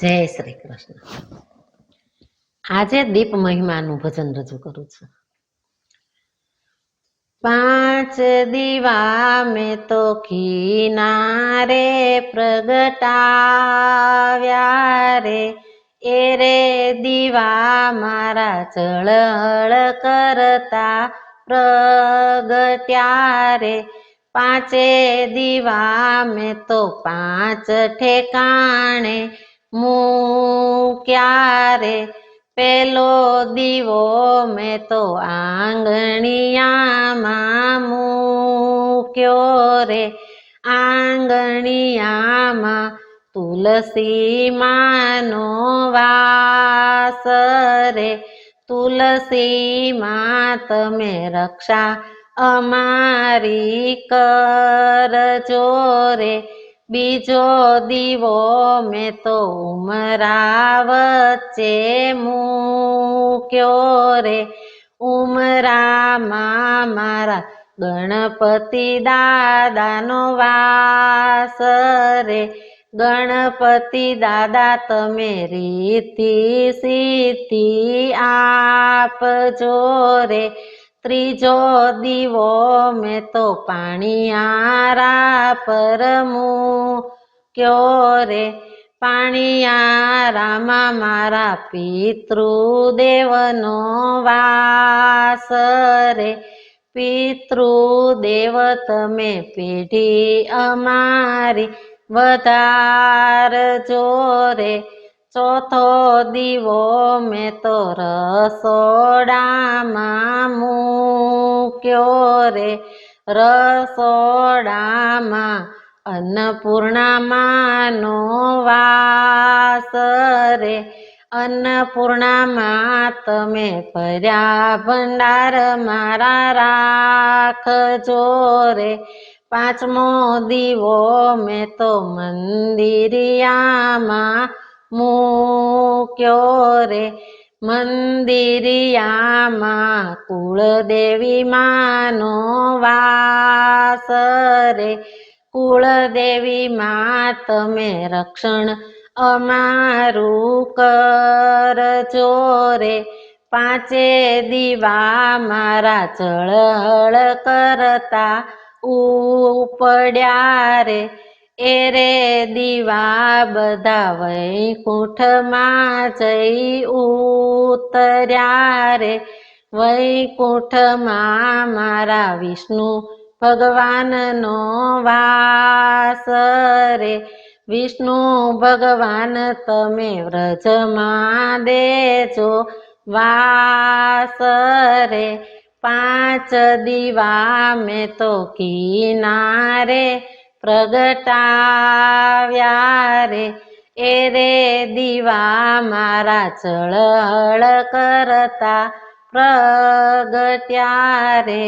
જય શ્રી કૃષ્ણ। આજે દીપ મહિમાનું ભજન રજૂ કરું છું। 5 દીવા મેં તો ઘીના રે પ્રગટાવ્યા રે, એ રે દીવા મારા જળહળ કરતા પ્રગટ્યા રે। 5 દીવા મેં તો 5 ઠેકાણે મૂક્યા રે। પેલો દીવો મેં તો આંગણિયામાં મૂક્યો રે। આંગણિયામાં તુલસી માનો વાસ રે। તુલસી માં તમે રક્ષા અમારી કરજો રે। બીજો દીવો મેં તો ઉમરા વચ્ચે મૂક્યો રે। ઉમરામાં મારા ગણપતિ દાદાનો વાસ રે। ગણપતિ દાદા તમે રીતિ સિદ્ધિ આપજો રે। ત્રીજો દીવો મેં તો પાણિયારા પર મૂક્યો રે। પાણિયારામાં મારા પિતૃદેવનો વાસ રે। પિતૃદેવ તમે પેઢી અમારી વધારજો રે। ચોથો દીવો મેં તો રસોડામાં મૂક્યો રે। રસોડામાં અન્નપૂર્ણામાનો વાસ રે। અન્નપૂર્ણામાં તમે ભર્યા ભંડાર મારા રાખજો રે। પાંચમો દીવો મેં તો મંદિરિયામાં મૂક્યો રે। મંદિરિયામાં કુળદેવી માનો વાસ રે। કુળદેવી માં તમે રક્ષણ અમારું કરજો રે। 5 દીવા મારા જળહળ કરતા ઉપડ્યા રે। એ રે દીવા બધા વૈકુંઠમાં જઈ ઉતર્યા રે। વૈકુંઠમાં મારા વિષ્ણુ ભગવાનનો વાસ રે। વિષ્ણુ ભગવાન તમે વ્રજમાં દેજો વાસ રે। 5 દીવા મેં તો ઘીના રે પ્રગટાવ્યા રે। એ રે દીવા મારા જળહળ કરતા પ્રગટ્યા રે।